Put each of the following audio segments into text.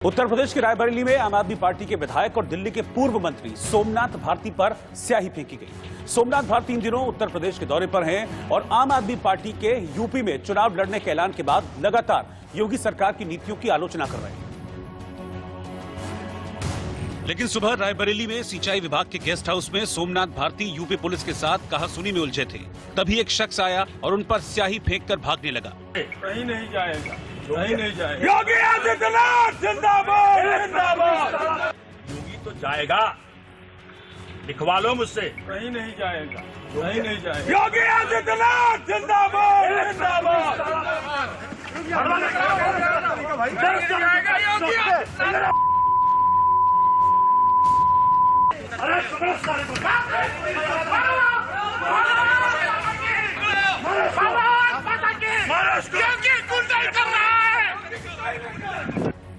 उत्तर प्रदेश के रायबरेली में आम आदमी पार्टी के विधायक और दिल्ली के पूर्व मंत्री सोमनाथ भारती पर स्याही फेंकी गई। सोमनाथ भारती इन दिनों उत्तर प्रदेश के दौरे पर हैं और आम आदमी पार्टी के यूपी में चुनाव लड़ने के ऐलान के बाद लगातार योगी सरकार की नीतियों की आलोचना कर रहे हैं। लेकिन सुबह रायबरेली में सिंचाई विभाग के गेस्ट हाउस में सोमनाथ भारती यूपी पुलिस के साथ कहासुनी में उलझे थे। तभी एक शख्स आया और उन पर स्याही फेंककर भागने लगा। कहीं नहीं जाएगा, कहीं नहीं जाएगा। योगी आदित्यनाथ जिंदाबाद, जिंदाबाद। योगी तो जाएगा, लिखवा लो मुझसे। कहीं नहीं जाएगा, कहीं नहीं जाएगा। योगी आदित्यनाथ जिंदाबाद, जिंदाबाद।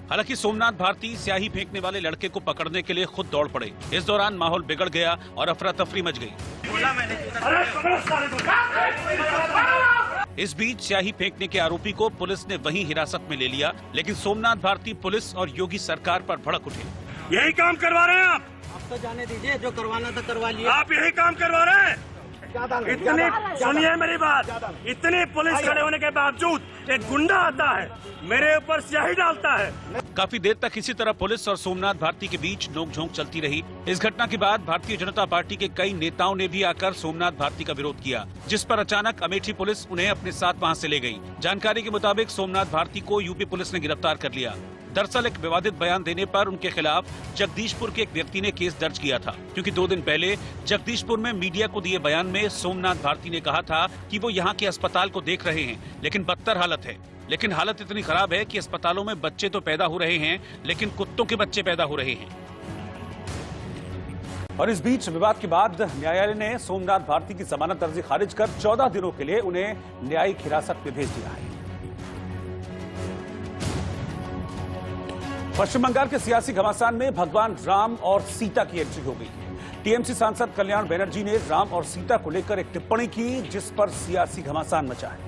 हालांकि सोमनाथ भारती स्याही फेंकने वाले लड़के को पकड़ने के लिए खुद दौड़ पड़े। इस दौरान माहौल बिगड़ गया और अफरा तफरी मच गई। इस बीच स्याही फेंकने के आरोपी को पुलिस ने वहीं हिरासत में ले लिया, लेकिन सोमनाथ भारती पुलिस और योगी सरकार पर भड़क उठे। यही काम करवा रहे हैं आप तो जाने दीजिए, जो करवाना था करवा लिया। आप यही काम करवा रहे हैं। इतनी सुनिए मेरी बात, इतनी पुलिस खड़े होने के बावजूद एक गुंडा आता है, मेरे ऊपर स्याही डालता है। काफी देर तक इसी तरह पुलिस और सोमनाथ भारती के बीच नोकझोंक चलती रही। इस घटना के बाद भारतीय जनता पार्टी के कई नेताओं ने भी आकर सोमनाथ भारती का विरोध किया, जिस पर अचानक अमेठी पुलिस उन्हें अपने साथ वहां से ले गई। जानकारी के मुताबिक सोमनाथ भारती को यूपी पुलिस ने गिरफ्तार कर लिया। दरअसल एक विवादित बयान देने पर उनके खिलाफ जगदीशपुर के एक व्यक्ति ने केस दर्ज किया था, क्योंकि 2 दिन पहले जगदीशपुर में मीडिया को दिए बयान में सोमनाथ भारती ने कहा था कि वो यहाँ के अस्पताल को देख रहे हैं, लेकिन बदतर हालत है। लेकिन हालत इतनी खराब है कि अस्पतालों में बच्चे तो पैदा हो रहे हैं, लेकिन कुत्तों के बच्चे पैदा हो रहे हैं। और इस बीच विवाद के बाद न्यायालय ने सोमनाथ भारती की जमानत अर्जी खारिज कर 14 दिनों के लिए उन्हें न्यायिक हिरासत में भेज दिया है। पश्चिम बंगाल के सियासी घमासान में भगवान राम और सीता की एंट्री हो गई है। टीएमसी सांसद कल्याण बनर्जी ने राम और सीता को लेकर एक टिप्पणी की, जिस पर सियासी घमासान मचा है।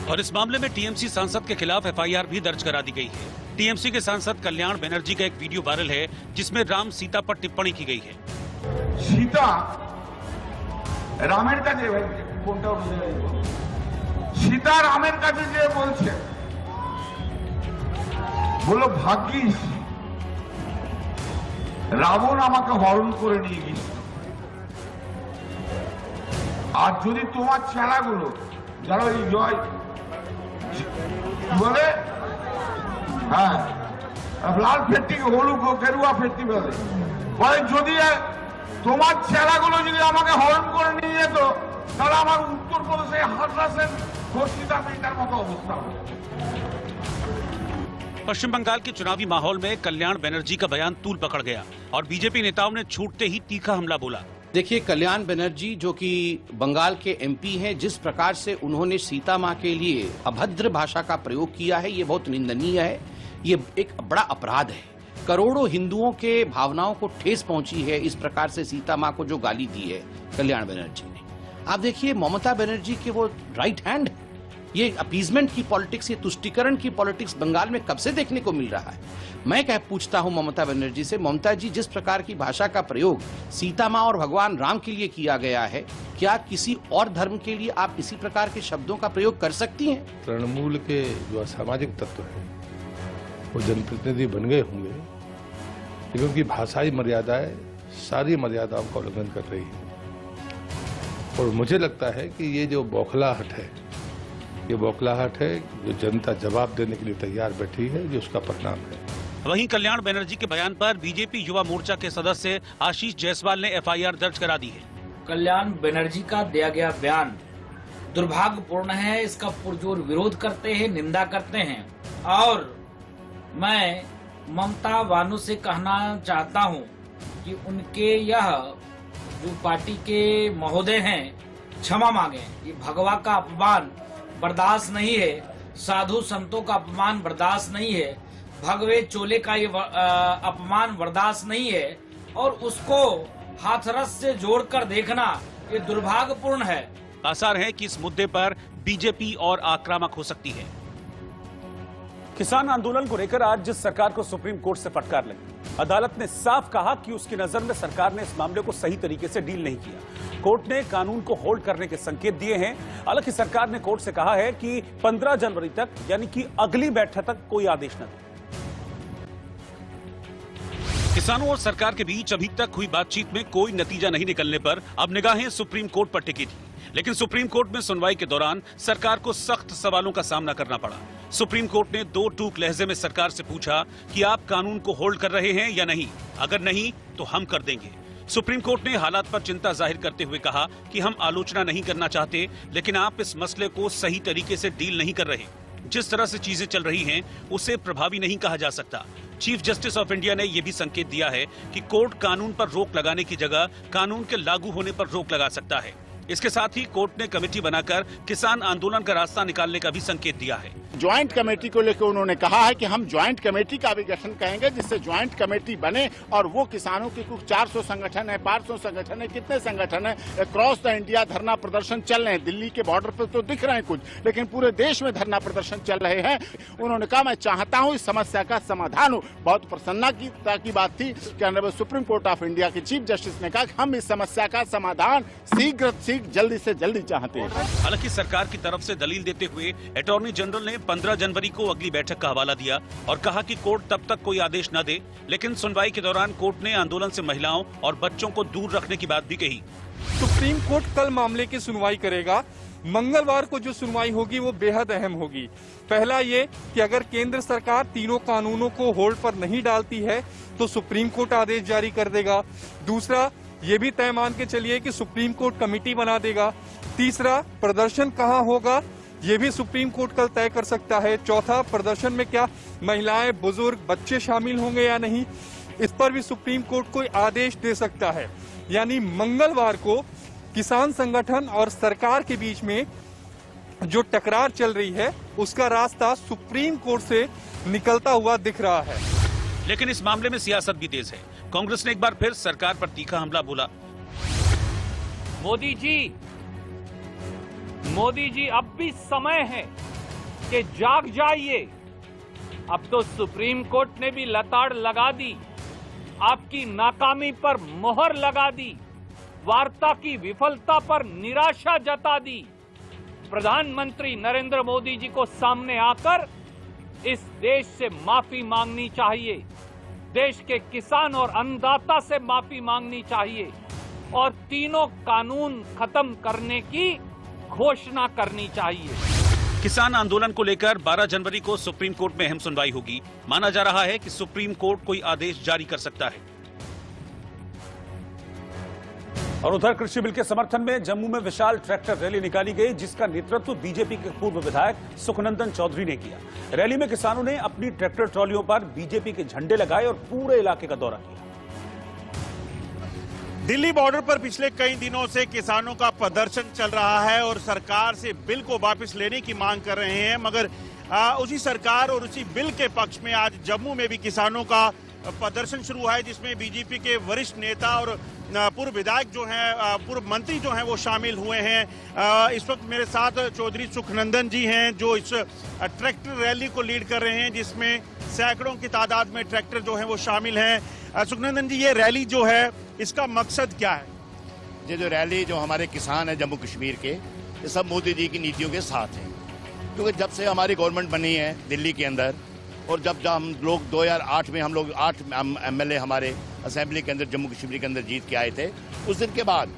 और इस मामले में टीएमसी सांसद के खिलाफ एफआईआर भी दर्ज करा दी गई है। टीएमसी के सांसद कल्याण बनर्जी का एक वीडियो वायरल है, जिसमें राम सीता पर टिप्पणी की गई है। सीता रामेर का सीता रामेर का बोलছে বলো ভাগ্যিস রাবণ আমাকে হরণ করে নিয়ে গেছিল। আর যদি তোমার ছেলেগুলো যারা এই জয় বলে হ্যাঁ লাল ফেট্টিকে হলুদ গেরুয়া ফেট্টি বলে যদি তোমার ছেলেগুলো যদি আমাকে হরণ করে নিয়ে যেত, তাহলে আমার উত্তরপ্রদেশে হাসরাসের খর্ষিতা মেয়েটার মতো অবস্থা হবে। पश्चिम बंगाल के चुनावी माहौल में कल्याण बनर्जी का बयान तूल पकड़ गया और बीजेपी नेताओं ने छूटते ही तीखा हमला बोला। देखिए, कल्याण बनर्जी जो कि बंगाल के एमपी हैं, जिस प्रकार से उन्होंने सीता मां के लिए अभद्र भाषा का प्रयोग किया है, ये बहुत निंदनीय है। ये एक बड़ा अपराध है। करोड़ों हिंदुओं के भावनाओं को ठेस पहुंची है इस प्रकार से सीता मां को जो गाली दी है कल्याण बनर्जी ने। आप देखिए, ममता बनर्जी के वो राइट हैंड है। ये अपीजमेंट की पॉलिटिक्स, ये तुष्टीकरण की पॉलिटिक्स बंगाल में कब से देखने को मिल रहा है। मैं पूछता हूं ममता बनर्जी से, ममता जी, जिस प्रकार की भाषा का प्रयोग सीता मां और भगवान राम के लिए किया गया है, क्या किसी और धर्म के लिए आप इसी प्रकार के शब्दों का प्रयोग कर सकती हैं? तृणमूल के जो असामाजिक तत्व हैं वो जनप्रतिनिधि बन गए होंगे, लेकिन उनकी भाषाई मर्यादाएं सारी मर्यादाओं का उल्लंघन कर रही है। और मुझे लगता है कि ये जो बौखलाहट है, ये बौखलाहट है जो जनता जवाब देने के लिए तैयार बैठी है, जो उसका परिणाम है। वहीं कल्याण बनर्जी के बयान पर बीजेपी युवा मोर्चा के सदस्य आशीष जायसवाल ने एफआईआर दर्ज करा दी है। कल्याण बनर्जी का दिया गया बयान दुर्भाग्यपूर्ण है। इसका पुरजोर विरोध करते हैं, निंदा करते हैं। और मैं ममता वानू से कहना चाहता हूं कि उनके यह जो पार्टी के महोदय हैं, क्षमा मांगे। ये भगवा का अपमान बर्दाश्त नहीं है, साधु संतों का अपमान बर्दाश्त नहीं है, भगवे चोले का ये अपमान बर्दाश्त नहीं है, और उसको हाथरस से जोड़कर देखना ये दुर्भाग्यपूर्ण है। आसार है कि इस मुद्दे पर बीजेपी और आक्रामक हो सकती है। किसान आंदोलन को लेकर आज जिस सरकार को सुप्रीम कोर्ट से फटकार लगी, अदालत ने साफ कहा कि उसकी नजर में सरकार ने इस मामले को सही तरीके से डील नहीं किया। कोर्ट ने कानून को होल्ड करने के संकेत दिए हैं। हालांकि सरकार ने कोर्ट से कहा है कि 15 जनवरी तक, यानी कि अगली बैठक तक कोई आदेश न दे। किसानों और सरकार के बीच अभी तक हुई बातचीत में कोई नतीजा नहीं निकलने पर अब निगाहें सुप्रीम कोर्ट पर टिकी थी। लेकिन सुप्रीम कोर्ट में सुनवाई के दौरान सरकार को सख्त सवालों का सामना करना पड़ा। सुप्रीम कोर्ट ने दो टूक लहजे में सरकार से पूछा कि आप कानून को होल्ड कर रहे हैं या नहीं, अगर नहीं तो हम कर देंगे। सुप्रीम कोर्ट ने हालात पर चिंता जाहिर करते हुए कहा कि हम आलोचना नहीं करना चाहते, लेकिन आप इस मसले को सही तरीके से डील नहीं कर रहे। जिस तरह से चीजें चल रही हैं, उसे प्रभावी नहीं कहा जा सकता। चीफ जस्टिस ऑफ इंडिया ने यह भी संकेत दिया है कि कोर्ट कानून पर रोक लगाने की जगह कानून के लागू होने पर रोक लगा सकता है। इसके साथ ही कोर्ट ने कमेटी बनाकर किसान आंदोलन का रास्ता निकालने का भी संकेत दिया है। ज्वाइंट कमेटी को लेकर उन्होंने कहा है कि हम ज्वाइंट कमेटी का भी गठन करेंगे, जिससे ज्वाइंट कमेटी बने और वो किसानों के कुछ 400 संगठन है, 500 संगठन है, कितने संगठन है क्रॉस द इंडिया धरना प्रदर्शन चल रहे हैं। दिल्ली के बॉर्डर पर तो दिख रहे हैं कुछ, लेकिन पूरे देश में धरना प्रदर्शन चल रहे हैं। उन्होंने कहा मैं चाहता हूँ इस समस्या का समाधान हो। बहुत प्रसन्नता की बात थी कि honourable supreme court of India के चीफ जस्टिस ने कहा कि हम इस समस्या का समाधान शीघ्र जल्दी से जल्दी चाहते हैं। हालांकि सरकार की तरफ से दलील देते हुए अटॉर्नी जनरल ने 15 जनवरी को अगली बैठक का हवाला दिया और कहा कि कोर्ट तब तक कोई आदेश न दे। लेकिन सुनवाई के दौरान कोर्ट ने आंदोलन से महिलाओं और बच्चों को दूर रखने की बात भी कही। सुप्रीम कोर्ट कल मामले की सुनवाई करेगा। मंगलवार को जो सुनवाई होगी वो बेहद अहम होगी। पहला ये कि अगर केंद्र सरकार तीनों कानूनों को होल्ड पर नहीं डालती है तो सुप्रीम कोर्ट आदेश जारी कर देगा। दूसरा, ये भी तय मान के चलिए कि सुप्रीम कोर्ट कमेटी बना देगा। तीसरा, प्रदर्शन कहाँ होगा ये भी सुप्रीम कोर्ट कल तय कर सकता है। चौथा, प्रदर्शन में क्या महिलाएं, बुजुर्ग, बच्चे शामिल होंगे या नहीं, इस पर भी सुप्रीम कोर्ट कोई आदेश दे सकता है। यानी मंगलवार को किसान संगठन और सरकार के बीच में जो टकरार चल रही है उसका रास्ता सुप्रीम कोर्ट से निकलता हुआ दिख रहा है। लेकिन इस मामले में सियासत भी तेज है। कांग्रेस ने एक बार फिर सरकार पर तीखा हमला बोला। मोदी जी अब भी समय है कि जाग जाइए। अब तो सुप्रीम कोर्ट ने भी लताड़ लगा दी, आपकी नाकामी पर मोहर लगा दी, वार्ता की विफलता पर निराशा जता दी। प्रधानमंत्री नरेंद्र मोदी जी को सामने आकर इस देश से माफी मांगनी चाहिए, देश के किसान और अन्नदाता से माफी मांगनी चाहिए और तीनों कानून खत्म करने की घोषणा करनी चाहिए। किसान आंदोलन को लेकर 12 जनवरी को सुप्रीम कोर्ट में अहम सुनवाई होगी। माना जा रहा है कि सुप्रीम कोर्ट कोई आदेश जारी कर सकता है। और उधर कृषि बिल के समर्थन में जम्मू में विशाल ट्रैक्टर रैली निकाली गई, जिसका नेतृत्व बीजेपी के पूर्व विधायक सुखनंदन चौधरी ने किया। रैली में किसानों ने अपनी ट्रैक्टर ट्रॉलियों पर बीजेपी के झंडे लगाए और पूरे इलाके का दौरा किया। दिल्ली बॉर्डर पर पिछले कई दिनों से किसानों का प्रदर्शन चल रहा है और सरकार से बिल को वापस लेने की मांग कर रहे हैं, मगर उसी सरकार और उसी बिल के पक्ष में आज जम्मू में भी किसानों का प्रदर्शन शुरू है, जिसमें बीजेपी के वरिष्ठ नेता और पूर्व विधायक जो हैं, पूर्व मंत्री जो हैं वो शामिल हुए हैं। इस वक्त मेरे साथ चौधरी सुखनंदन जी हैं जो इस ट्रैक्टर रैली को लीड कर रहे हैं, जिसमें सैकड़ों की तादाद में ट्रैक्टर जो हैं वो शामिल हैं। सुखनंदन जी, ये रैली जो है इसका मकसद क्या है? ये जो रैली जो हमारे किसान है जम्मू कश्मीर के, ये सब मोदी जी की नीतियों के साथ हैं। क्योंकि जब से हमारी गवर्नमेंट बनी है दिल्ली के अंदर, और जब हम लोग 2008 में हम लोग 8 MLA हमारे असेंबली के अंदर जम्मू कश्मीर के अंदर जीत के आए थे, उस दिन के बाद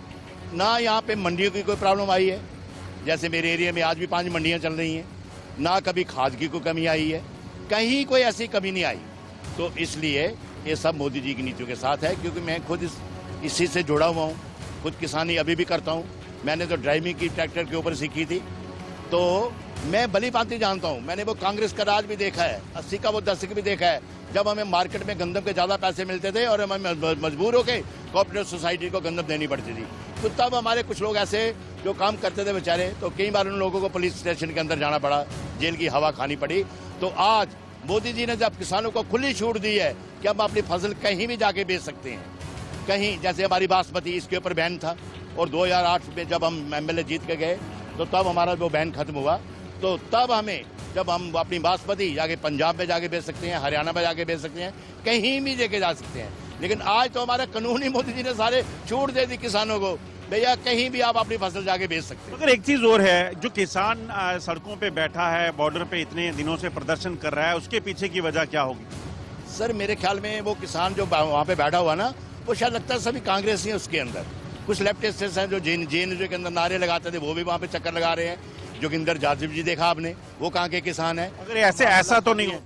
ना यहाँ पे मंडियों की कोई प्रॉब्लम आई है। जैसे मेरे एरिया में आज भी 5 मंडियाँ चल रही हैं, ना कभी खाद की कोई कमी आई है, कहीं कोई ऐसी कमी नहीं आई। तो इसलिए ये सब मोदी जी की नीतियों के साथ है। क्योंकि मैं खुद इसी से जुड़ा हुआ हूँ, खुद किसानी अभी भी करता हूँ। मैंने तो ड्राइविंग की ट्रैक्टर के ऊपर सीखी थी, तो मैं भली भांति जानता हूँ। मैंने वो कांग्रेस का राज भी देखा है, 80 का वो दशक भी देखा है, जब हमें मार्केट में गंदम के ज़्यादा पैसे मिलते थे और हमें मजबूर होकर कोऑपरेटिव सोसाइटी को गंदम देनी पड़ती थी। तो तब हमारे कुछ लोग ऐसे जो काम करते थे बेचारे, तो कई बार उन लोगों को पुलिस स्टेशन के अंदर जाना पड़ा, जेल की हवा खानी पड़ी। तो आज मोदी जी ने जब किसानों को खुली छूट दी है कि हम अपनी फसल कहीं भी जाके बेच सकते हैं, कहीं, जैसे हमारी बासमती, इसके ऊपर बैन था, और 2008 में जब हम MLA जीत के गए तो तब हमारा वो बैन खत्म हुआ। तो तब हमें जब हम अपनी बासमती जाके पंजाब में जाके बेच सकते हैं, हरियाणा में जाके बेच सकते हैं, कहीं भी लेके जा सकते हैं। लेकिन आज तो हमारा कानून ही मोदी जी ने सारे छूट दे दी किसानों को, भैया कहीं भी आप अपनी फसल जाके बेच सकते हैं। मगर एक चीज और है, जो किसान सड़कों पे बैठा है, बॉर्डर पे इतने दिनों से प्रदर्शन कर रहा है, उसके पीछे की वजह क्या होगी? सर मेरे ख्याल में वो किसान जो वहाँ पे बैठा हुआ ना, वो शायद लगता है सभी कांग्रेसी हैं उसके अंदर। कुछ लेफ्टिस्ट हैं जो जेएनयू के अंदर नारे लगाते थे, वो भी वहाँ पे चक्कर लगा रहे हैं। जोगिंदर जाजिब जी देखा आपने, वो कहाँ के किसान है? अगर ऐसा तो नहीं हो।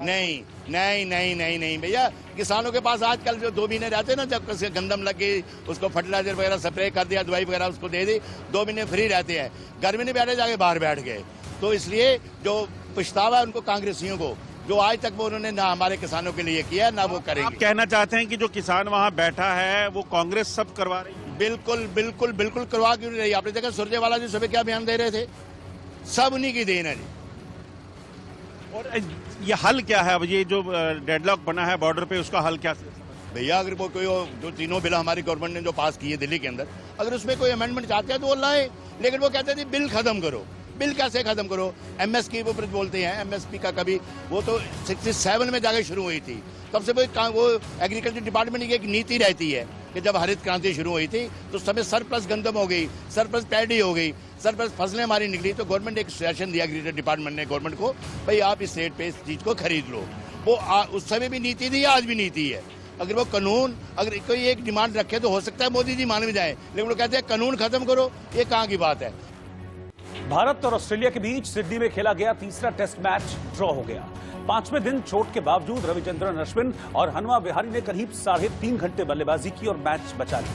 नहीं भैया, किसानों के पास आजकल जो 2 महीने रहते हैं ना, जब गंदम लग गई, उसको फर्टिलाइजर वगैरह स्प्रे कर दिया, दवाई वगैरह उसको दे दी, 2 महीने फ्री रहते हैं, गर्मी नहीं बैठे, जाके बाहर बैठ गए। तो इसलिए जो पछतावा है उनको कांग्रेसियों को, जो आज तक वो उन्होंने ना हमारे किसानों के लिए किया ना वो करेंगे। आप कहना चाहते हैं कि जो किसान वहाँ बैठा है वो कांग्रेस सब करवा रही है? बिल्कुल करवा क्यों नहीं रही? आपने देखा सुरजेवाला जी सुबह क्या बयान दे रहे थे, सब उन्हीं की देन है जी। और ये हल क्या है? अब ये जो डेडलॉक बना है बॉर्डर पे, उसका हल क्या? भैया अगर कोई जो तीनों बिल हमारी गवर्नमेंट ने जो पास किए दिल्ली के अंदर, अगर उसमें कोई अमेंडमेंट चाहते हैं तो वो लाए, लेकिन वो कहते थे बिल खत्म करो। बिल कैसे खत्म करो? एमएसपी के ऊपर बोलते हैं, एमएसपी का कभी वो तो 67 में जाके शुरू हुई थी, तब से वो एग्रीकल्चर डिपार्टमेंट की एक नीति रहती है कि जब हरित क्रांति शुरू हुई थी तो उस समय सरप्लस गंदम हो गई, सरप्लस पैडी हो गई, सरप्लस फसलें हमारी निकली, तो गवर्नमेंट एक सजेशन दिया एग्रीकल्चर डिपार्टमेंट ने गवर्नमेंट को, भाई आप इस रेट पे इस चीज को खरीद लो। वो उस समय भी नीति थी, आज भी नीति है। अगर वो कानून अगर कोई एक डिमांड रखे तो हो सकता है मोदी जी मान भी जाए, लेकिन वो कहते हैं कानून खत्म करो, ये कहाँ की बात है? भारत और ऑस्ट्रेलिया के बीच सिडनी में खेला गया तीसरा टेस्ट मैच ड्रॉ हो गया। 5वें दिन चोट के बावजूद रविचंद्रन अश्विन और हनुमा विहारी ने करीब 3.5 घंटे बल्लेबाजी की और मैच बचा लिया।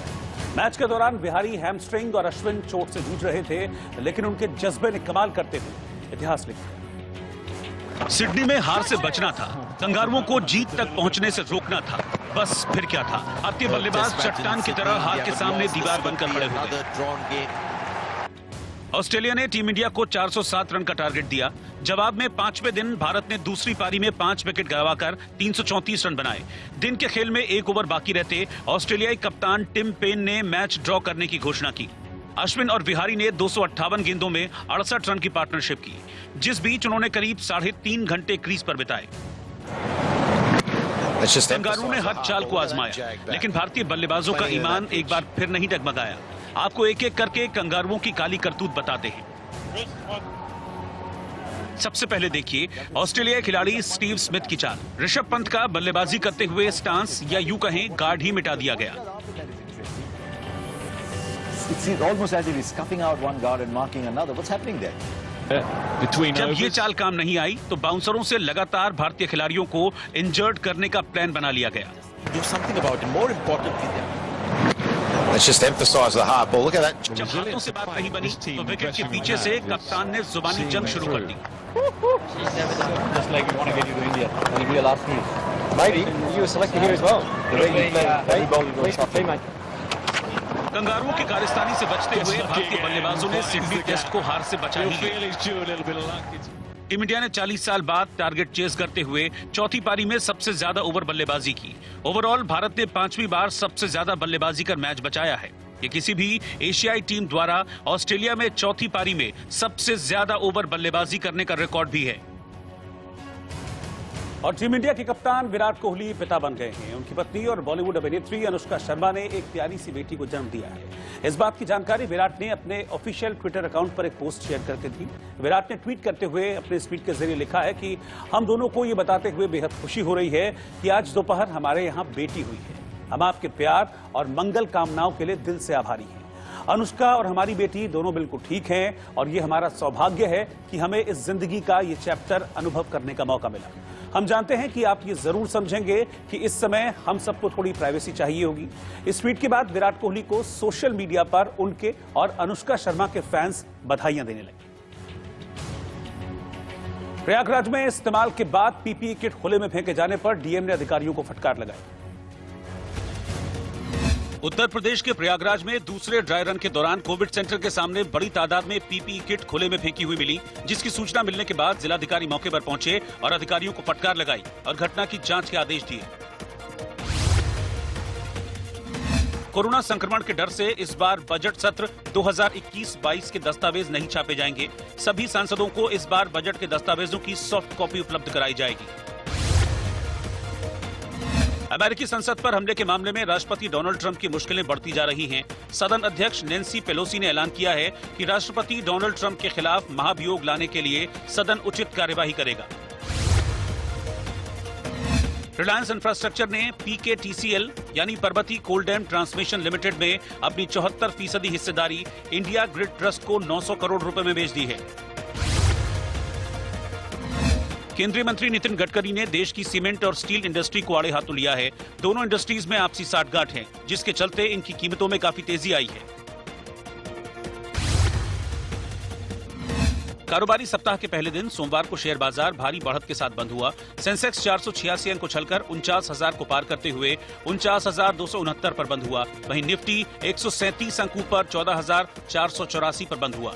मैच के दौरान विहारी हैमस्ट्रिंग और अश्विन चोट से जूझ रहे थे, लेकिन उनके जज्बे ने कमाल करते हुए इतिहास लिख दिया। सिडनी में हार से बचना था, कंगारुओं को जीत तक पहुंचने से रोकना था, बस फिर क्या था? भारतीय बल्लेबाज चट्टान की तरह हार के सामने दीवार बनकर खड़े हो गए। ऑस्ट्रेलिया ने टीम इंडिया को 407 रन का टारगेट दिया। जवाब में 5वें दिन भारत ने दूसरी पारी में 5 विकेट गंवाकर 334 रन बनाए। दिन के खेल में 1 ओवर बाकी रहते ऑस्ट्रेलियाई कप्तान टिम पेन ने मैच ड्रॉ करने की घोषणा की। अश्विन और विहारी ने 258 गेंदों में 68 रन की पार्टनरशिप की, जिस बीच उन्होंने करीब 3.5 घंटे क्रीज पर बिताए। कंगारू ने हर चाल को आजमाया, लेकिन भारतीय बल्लेबाजों का ईमान एक बार फिर नहीं डगमगाया। आपको एक एक करके कंगारुओं की काली करतूत बताते हैं। सबसे पहले देखिए ऑस्ट्रेलियाई खिलाड़ी स्टीव स्मिथ की चाल। ऋषभ पंत का बल्लेबाजी करते हुए स्टांस या यूं कहें गार्ड ही मिटा दिया गया। जब ये चाल काम नहीं आई तो बाउंसरों से लगातार भारतीय खिलाड़ियों को इंजर्ड करने का प्लान बना लिया गया। जब हाथों से बात नहीं बनी तो विकेट के पीछे से कप्तान ने जुबानी जंग शुरू कर दी। कंगारुओं की कारस्तानी से बचते हुए भारतीय बल्लेबाजों ने सिडनी टेस्ट को हार से बचा लिया। टीम इंडिया ने 40 साल बाद टारगेट चेस करते हुए चौथी पारी में सबसे ज्यादा ओवर बल्लेबाजी की। ओवरऑल भारत ने 5वीं बार सबसे ज्यादा बल्लेबाजी कर मैच बचाया है। ये किसी भी एशियाई टीम द्वारा ऑस्ट्रेलिया में चौथी पारी में सबसे ज्यादा ओवर बल्लेबाजी करने का रिकॉर्ड भी है। और टीम इंडिया के कप्तान विराट कोहली पिता बन गए हैं। उनकी पत्नी और बॉलीवुड अभिनेत्री अनुष्का शर्मा ने एक प्यारी सी बेटी को जन्म दिया है। इस बात की जानकारी विराट ने अपने ऑफिशियल ट्विटर अकाउंट पर एक पोस्ट शेयर करके थी। विराट ने ट्वीट करते हुए अपने इस ट्वीट के जरिए लिखा है कि हम दोनों को ये बताते हुए बेहद खुशी हो रही है कि आज दोपहर हमारे यहाँ बेटी हुई है। हम आपके प्यार और मंगल कामनाओं के लिए दिल से आभारी हैं। अनुष्का और हमारी बेटी दोनों बिल्कुल ठीक हैं और ये हमारा सौभाग्य है कि हमें इस जिंदगी का ये चैप्टर अनुभव करने का मौका मिला। हम जानते हैं कि आप ये जरूर समझेंगे कि इस समय हम सबको थोड़ी प्राइवेसी चाहिए होगी। इस ट्वीट के बाद विराट कोहली को सोशल मीडिया पर उनके और अनुष्का शर्मा के फैंस बधाइयां देने लगे। प्रयागराज में इस्तेमाल के बाद पीपीई किट खुले में फेंके जाने पर डीएम ने अधिकारियों को फटकार लगाई। उत्तर प्रदेश के प्रयागराज में दूसरे ड्राई रन के दौरान कोविड सेंटर के सामने बड़ी तादाद में पीपीई किट खुले में फेंकी हुई मिली, जिसकी सूचना मिलने के बाद जिलाधिकारी मौके पर पहुंचे और अधिकारियों को फटकार लगाई और घटना की जांच के आदेश दिए। कोरोना संक्रमण के डर से इस बार बजट सत्र 2021-22 के दस्तावेज नहीं छापे जाएंगे। सभी सांसदों को इस बार बजट के दस्तावेजों की सॉफ्ट कॉपी उपलब्ध कराई जाएगी। अमेरिकी संसद पर हमले के मामले में राष्ट्रपति डोनाल्ड ट्रंप की मुश्किलें बढ़ती जा रही हैं। सदन अध्यक्ष नैन्सी पेलोसी ने ऐलान किया है कि राष्ट्रपति डोनाल्ड ट्रंप के खिलाफ महाभियोग लाने के लिए सदन उचित कार्यवाही करेगा। रिलायंस इंफ्रास्ट्रक्चर ने PKTCL यानी पर्वती कोल डैम ट्रांसमिशन लिमिटेड में अपनी 74% हिस्सेदारी इंडिया ग्रिड ट्रस्ट को 900 करोड़ रुपए में बेच दी है। केंद्रीय मंत्री नितिन गडकरी ने देश की सीमेंट और स्टील इंडस्ट्री को आड़े हाथों लिया है। दोनों इंडस्ट्रीज में आपसी साठगांठ है, जिसके चलते इनकी कीमतों में काफी तेजी आई है। कारोबारी सप्ताह के पहले दिन सोमवार को शेयर बाजार भारी बढ़त के साथ बंद हुआ। सेंसेक्स 486 अंक उछलकर 49,000 को पार करते हुए 49,269 पर बंद हुआ। वहीं निफ्टी 137 अंक ऊपर 14,484 पर बंद हुआ।